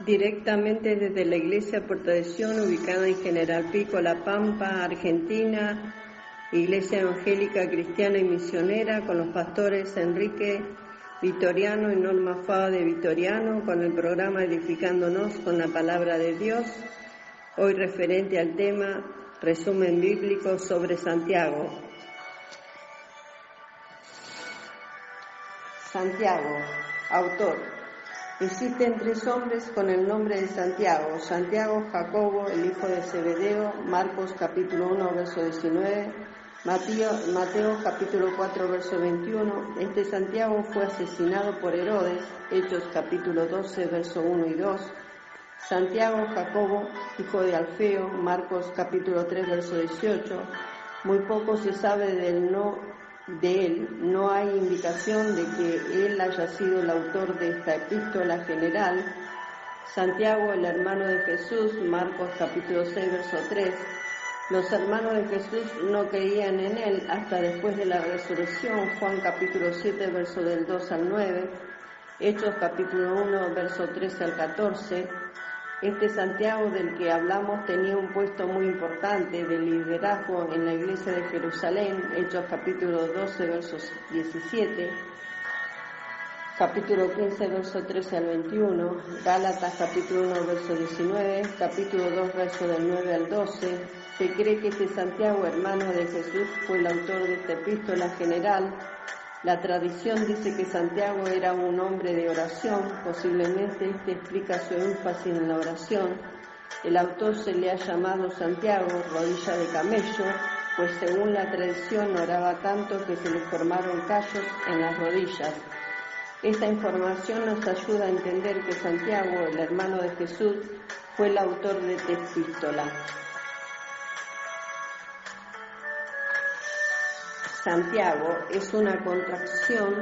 Directamente desde la Iglesia Puerta de Sion, ubicada en General Pico, La Pampa, Argentina, Iglesia Evangélica Cristiana y Misionera, con los pastores Enrique Vitoriano y Norma Fava de Vitoriano, con el programa Edificándonos con la Palabra de Dios, hoy referente al tema Resumen Bíblico sobre Santiago. Santiago, autor. Existen tres hombres con el nombre de Santiago: Santiago, Jacobo, el hijo de Zebedeo, Marcos capítulo 1, verso 19, Mateo capítulo 4, verso 21. Este Santiago fue asesinado por Herodes, Hechos capítulo 12, verso 1 y 2. Santiago, Jacobo, hijo de Alfeo, Marcos capítulo 3, verso 18. Muy poco se sabe de él, no hay indicación de que él haya sido el autor de esta epístola general. Santiago, el hermano de Jesús, Marcos capítulo 6, verso 3. Los hermanos de Jesús no creían en él hasta después de la resurrección, Juan capítulo 7, verso del 2 al 9, Hechos capítulo 1, verso 13 al 14. Este Santiago del que hablamos tenía un puesto muy importante de liderazgo en la iglesia de Jerusalén, Hechos capítulo 12, versos 17, capítulo 15, verso 13 al 21, Gálatas capítulo 1, verso 19, capítulo 2, verso del 9 al 12. Se cree que este Santiago, hermano de Jesús, fue el autor de esta epístola general. La tradición dice que Santiago era un hombre de oración, posiblemente este explica su énfasis en la oración. El autor se le ha llamado Santiago, rodilla de camello, pues según la tradición oraba tanto que se le formaron callos en las rodillas. Esta información nos ayuda a entender que Santiago, el hermano de Jesús, fue el autor de esta epístola. Santiago es una contracción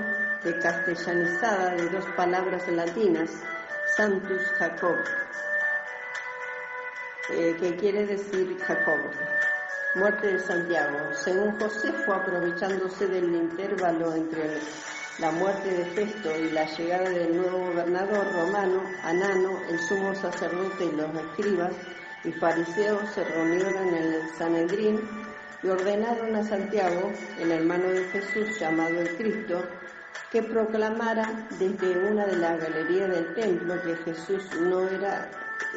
de castellanizada de dos palabras latinas, Santus Jacob, que quiere decir Jacob. Muerte de Santiago. Según Josefo, aprovechándose del intervalo entre la muerte de Festo y la llegada del nuevo gobernador romano, Anano, el sumo sacerdote y los escribas y fariseos se reunieron en el Sanedrín y ordenaron a Santiago, el hermano de Jesús llamado el Cristo, que proclamara desde una de las galerías del templo que Jesús no era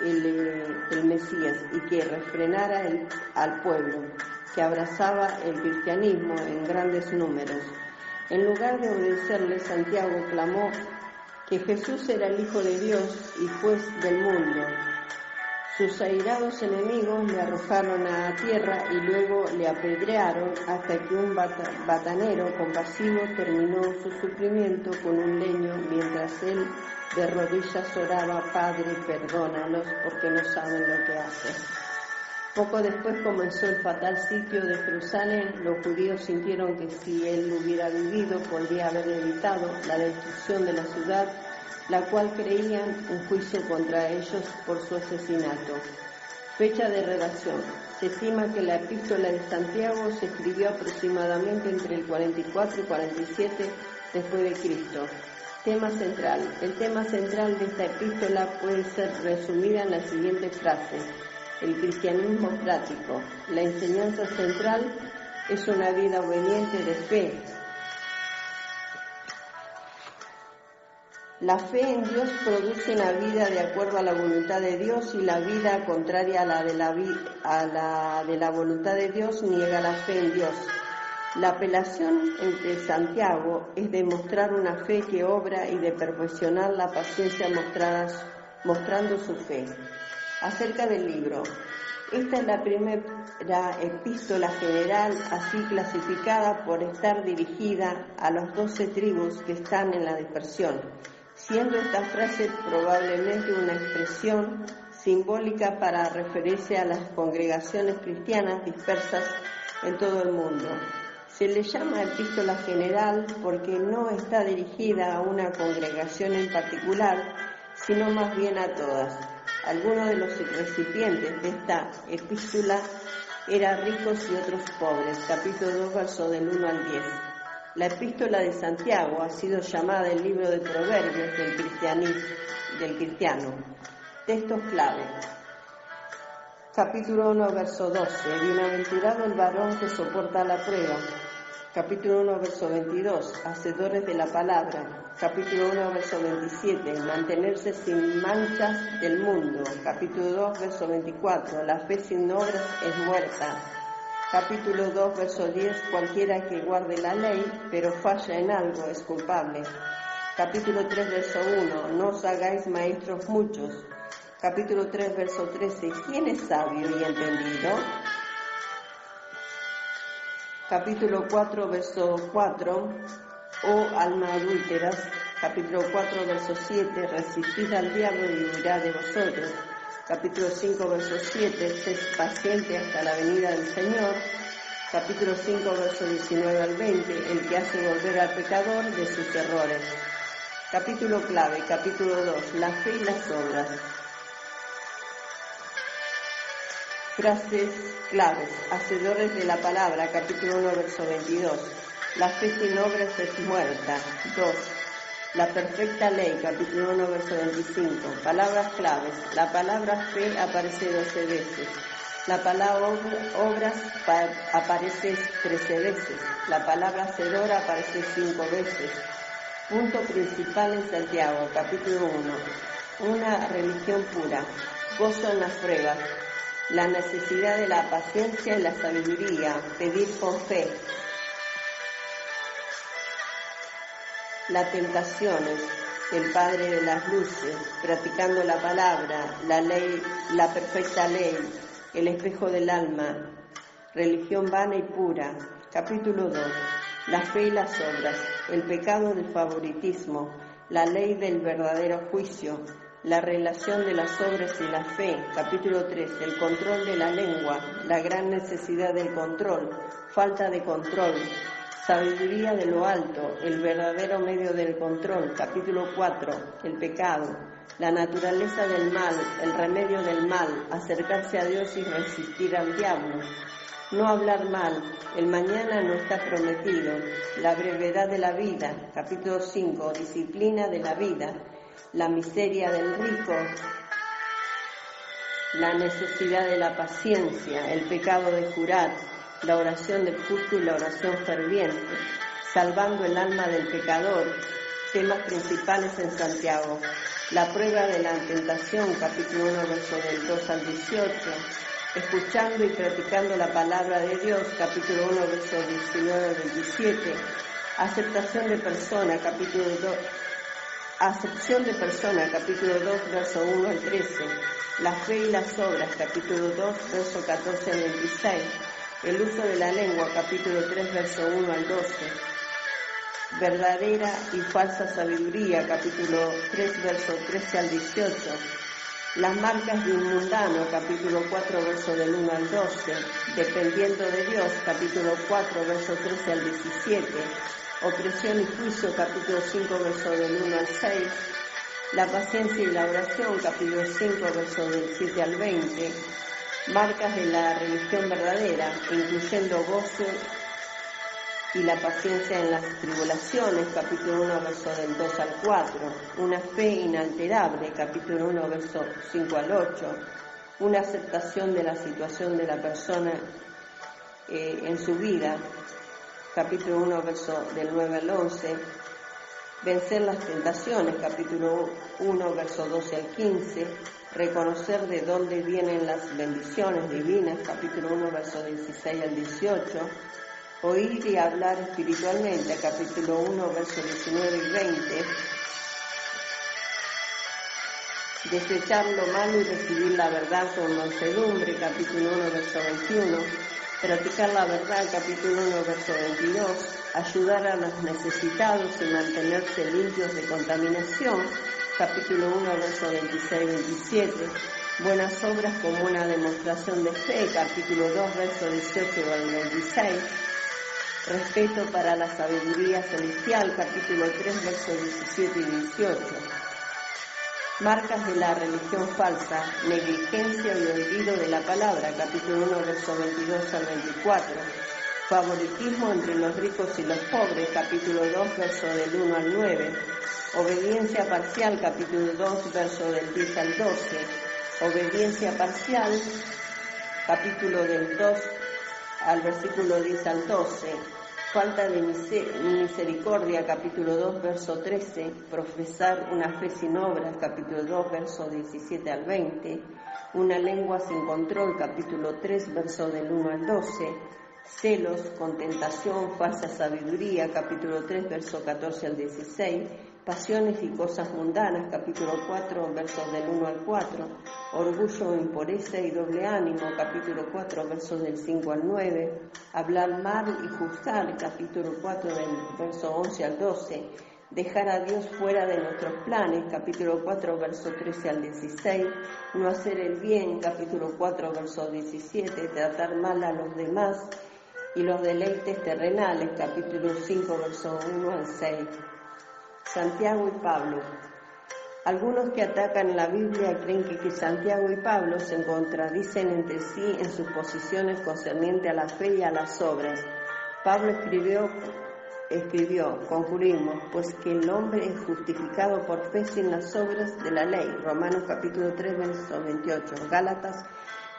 el Mesías y que refrenara al pueblo, que abrazaba el cristianismo en grandes números. En lugar de obedecerle, Santiago clamó que Jesús era el Hijo de Dios y juez del mundo. Sus airados enemigos le arrojaron a tierra y luego le apedrearon hasta que un batanero compasivo terminó su sufrimiento con un leño mientras él de rodillas oraba: Padre, perdónalos porque no saben lo que hacen. Poco después comenzó el fatal sitio de Jerusalén. Los judíos sintieron que si él hubiera vivido podría haber evitado la destrucción de la ciudad, la cual creían un juicio contra ellos por su asesinato. Fecha de redacción. Se estima que la epístola de Santiago se escribió aproximadamente entre el 44 y 47 después de Cristo. Tema central. El tema central de esta epístola puede ser resumida en la siguiente frase: el cristianismo práctico. La enseñanza central es una vida obediente de fe. La fe en Dios produce una vida de acuerdo a la voluntad de Dios, y la vida contraria a la de la voluntad de Dios niega la fe en Dios. La apelación entre Santiago es de mostrar una fe que obra y de perfeccionar la paciencia mostrando su fe. Acerca del libro. Esta es la primera epístola general, así clasificada por estar dirigida a las 12 tribus que están en la dispersión, siendo esta frase probablemente una expresión simbólica para referirse a las congregaciones cristianas dispersas en todo el mundo. Se le llama epístola general porque no está dirigida a una congregación en particular, sino más bien a todas. Algunos de los recipientes de esta epístola eran ricos y otros pobres. Capítulo 2, verso del 1 al 10. La epístola de Santiago ha sido llamada el libro de Proverbios del cristiano. Textos clave. Capítulo 1, verso 12. Bienaventurado el varón que soporta la prueba. Capítulo 1, verso 22. Hacedores de la palabra. Capítulo 1, verso 27. Mantenerse sin manchas del mundo. Capítulo 2, verso 24. La fe sin obras es muerta. Capítulo 2, verso 10. Cualquiera que guarde la ley, pero falla en algo, es culpable. Capítulo 3, verso 1. No os hagáis maestros muchos. Capítulo 3, verso 13. ¿Quién es sabio y entendido? Capítulo 4, verso 4. Oh alma adúlteras. Capítulo 4, verso 7. Resistid al diablo y huirá de vosotros. Capítulo 5, verso 7. Sed paciente hasta la venida del Señor. Capítulo 5, verso 19 al 20. El que hace volver al pecador de sus errores. Capítulo clave. Capítulo 2. La fe y las obras. Frases claves. Hacedores de la palabra. Capítulo 1, verso 22. La fe sin obras es muerta. 2. La perfecta ley. Capítulo 1, verso 25. Palabras claves. La palabra fe aparece 12 veces. La palabra obras aparece 13 veces. La palabra hacedor aparece 5 veces. Punto principal en Santiago. Capítulo 1. Una religión pura. Gozo en las pruebas. La necesidad de la paciencia y la sabiduría, pedir con fe. Las tentaciones, el Padre de las luces, practicando la palabra, la ley, la perfecta ley, el espejo del alma, religión vana y pura. Capítulo 2. La fe y las obras, el pecado del favoritismo, la ley del verdadero juicio. La relación de las obras y la fe. Capítulo 3. El control de la lengua. La gran necesidad del control. Falta de control. Sabiduría de lo alto. El verdadero medio del control. Capítulo 4. El pecado. La naturaleza del mal. El remedio del mal. Acercarse a Dios y resistir al diablo. No hablar mal. El mañana no está prometido. La brevedad de la vida. Capítulo 5. Disciplina de la vida. La miseria del rico, la necesidad de la paciencia, el pecado de jurar, la oración del justo y la oración ferviente, salvando el alma del pecador, temas principales en Santiago, la prueba de la tentación, capítulo 1, verso del 2 al 18, escuchando y practicando la palabra de Dios, capítulo 1, verso 19 al 27, aceptación de persona, capítulo 2, acepción de persona, capítulo 2, verso 1 al 13. La fe y las obras, capítulo 2, verso 14 al 26. El uso de la lengua, capítulo 3, verso 1 al 12. Verdadera y falsa sabiduría, capítulo 3, verso 13 al 18. Las marcas de un mundano, capítulo 4, verso del 1 al 12. Dependiendo de Dios, capítulo 4, verso 13 al 17. Opresión y juicio, capítulo 5, verso del 1 al 6. La paciencia y la oración, capítulo 5, verso del 7 al 20. Marcas de la religión verdadera, incluyendo gozo y la paciencia en las tribulaciones, capítulo 1, verso del 2 al 4. Una fe inalterable, capítulo 1, verso 5 al 8. Una aceptación de la situación de la persona en su vida, capítulo 1, verso del 9 al 11, vencer las tentaciones, capítulo 1, verso 12 al 15, reconocer de dónde vienen las bendiciones divinas, capítulo 1, verso 16 al 18, oír y hablar espiritualmente, capítulo 1, verso 19 y 20, desechar lo malo y recibir la verdad con mansedumbre, capítulo 1, verso 21, practicar la verdad, capítulo 1, verso 22, ayudar a los necesitados y mantenerse limpios de contaminación, capítulo 1, verso 26-27, buenas obras como una demostración de fe, capítulo 2, verso 18 al 26, respeto para la sabiduría celestial, capítulo 3, verso 17 y 18. Marcas de la religión falsa, negligencia y olvido de la palabra, capítulo 1, verso 22 al 24. Favoritismo entre los ricos y los pobres, capítulo 2, verso del 1 al 9. Obediencia parcial, capítulo 2, verso del 10 al 12. Obediencia parcial, capítulo del 2 al versículo 10 al 12. Falta de misericordia, capítulo 2, verso 13. Profesar una fe sin obras, capítulo 2, verso 17 al 20. Una lengua sin control, capítulo 3, verso del 1 al 12. Celos, contentación, falsa sabiduría, capítulo 3, verso 14 al 16. Pasiones y cosas mundanas, capítulo 4, versos del 1 al 4. Orgullo, impureza y doble ánimo, capítulo 4, versos del 5 al 9. Hablar mal y juzgar, capítulo 4, del verso 11 al 12. Dejar a Dios fuera de nuestros planes, capítulo 4, verso 13 al 16. No hacer el bien, capítulo 4, verso 17. Tratar mal a los demás y los deleites terrenales, capítulo 5, verso 1 al 6. Santiago y Pablo. Algunos que atacan la Biblia creen que Santiago y Pablo se contradicen entre sí en sus posiciones concernientes a la fe y a las obras. Pablo escribió, concluimos, pues que el hombre es justificado por fe sin las obras de la ley. Romanos capítulo 3, verso 28. Gálatas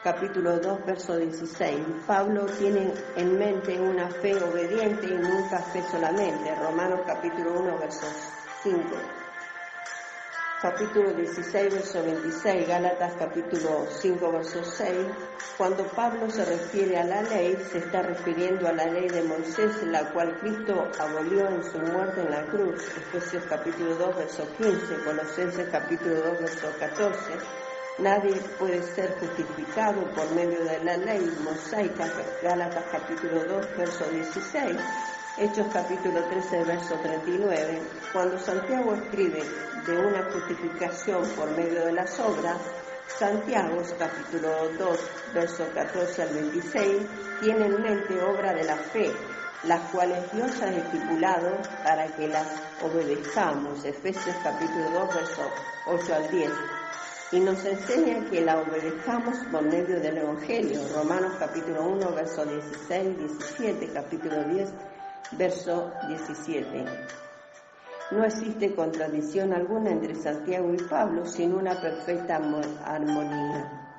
capítulo 2, verso 16. Pablo tiene en mente una fe obediente y nunca fe solamente. Romanos capítulo 1, verso 5. Capítulo 16, verso 26. Gálatas capítulo 5, verso 6. Cuando Pablo se refiere a la ley, se está refiriendo a la ley de Moisés, la cual Cristo abolió en su muerte en la cruz. Efesios capítulo 2, verso 15. Colosenses capítulo 2, verso 14. Nadie puede ser justificado por medio de la ley mosaica, Gálatas capítulo 2, verso 16, Hechos capítulo 13, verso 39. Cuando Santiago escribe de una justificación por medio de las obras, Santiago capítulo 2, verso 14 al 26, tiene en mente obra de la fe, las cuales Dios ha estipulado para que las obedezcamos, Efesios capítulo 2, verso 8 al 10. Y nos enseña que la obedezcamos por medio del Evangelio, Romanos capítulo 1, verso 16, 17, capítulo 10, verso 17. No existe contradicción alguna entre Santiago y Pablo, sino una perfecta armonía.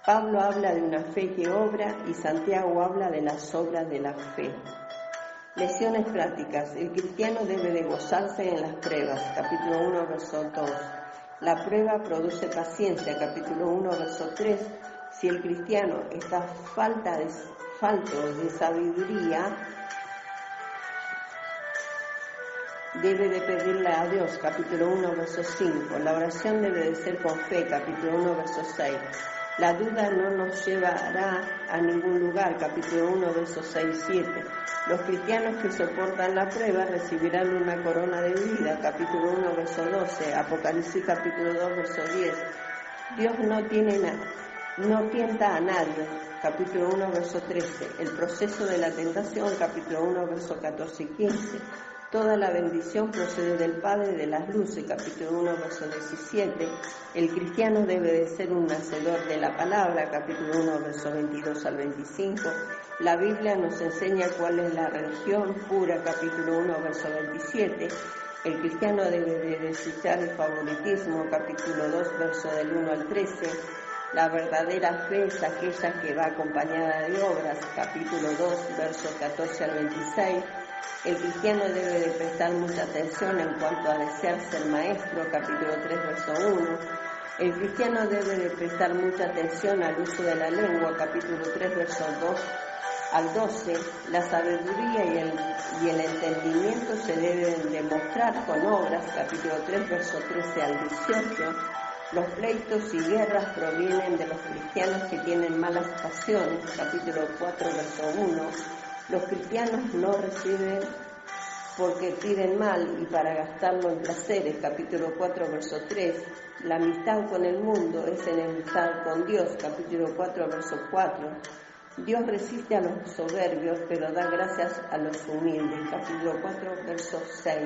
Pablo habla de una fe que obra y Santiago habla de las obras de la fe. Lecciones prácticas. El cristiano debe de gozarse en las pruebas, capítulo 1, verso 2. La prueba produce paciencia, capítulo 1, verso 3. Si el cristiano está falto de sabiduría, debe de pedirle a Dios, capítulo 1, verso 5. La oración debe de ser con fe, capítulo 1, verso 6. La duda no nos llevará a ningún lugar, capítulo 1, verso 6 y 7. Los cristianos que soportan la prueba recibirán una corona de vida, capítulo 1, verso 12. Apocalipsis, capítulo 2, verso 10. Dios no tienta a nadie, capítulo 1, verso 13. El proceso de la tentación, capítulo 1, verso 14 y 15. Toda la bendición procede del Padre de las luces, capítulo 1, verso 17. El cristiano debe de ser un hacedor de la palabra, capítulo 1, verso 22 al 25. La Biblia nos enseña cuál es la religión pura, capítulo 1, verso 27. El cristiano debe de desechar el favoritismo, capítulo 2, verso del 1 al 13. La verdadera fe es aquella que va acompañada de obras, capítulo 2, verso 14 al 26. El cristiano debe de prestar mucha atención en cuanto a desear ser maestro, capítulo 3, verso 1. El cristiano debe de prestar mucha atención al uso de la lengua, capítulo 3, verso 2 al 12. La sabiduría y el entendimiento se deben demostrar con obras, capítulo 3, verso 13 al 18. Los pleitos y guerras provienen de los cristianos que tienen malas pasiones, capítulo 4, verso 1. Los cristianos no reciben porque piden mal y para gastarlo en placeres, capítulo 4, verso 3. La amistad con el mundo es enemistad con Dios, capítulo 4, verso 4. Dios resiste a los soberbios, pero da gracias a los humildes, capítulo 4, verso 6.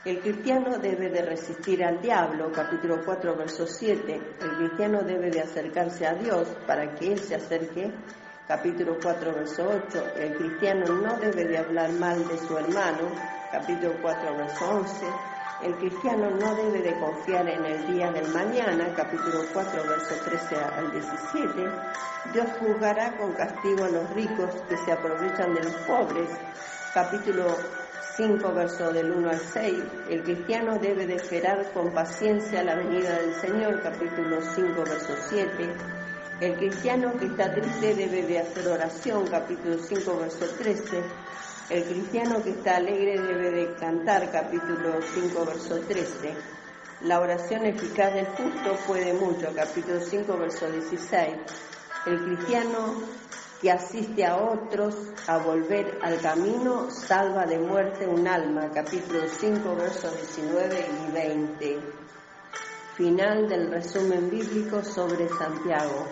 El cristiano debe de resistir al diablo, capítulo 4, verso 7. El cristiano debe de acercarse a Dios para que Él se acerque, capítulo 4, verso 8. El cristiano no debe de hablar mal de su hermano, capítulo 4, verso 11. El cristiano no debe de confiar en el día del mañana, capítulo 4, verso 13 al 17. Dios juzgará con castigo a los ricos que se aprovechan de los pobres, capítulo 5, verso del 1 al 6. El cristiano debe de esperar con paciencia la venida del Señor, capítulo 5, verso 7. El cristiano que está triste debe de hacer oración, capítulo 5, verso 13. El cristiano que está alegre debe de cantar, capítulo 5, verso 13. La oración eficaz del justo puede mucho, capítulo 5, verso 16. El cristiano que asiste a otros a volver al camino salva de muerte un alma, capítulo 5, versos 19 y 20. Final del resumen bíblico sobre Santiago.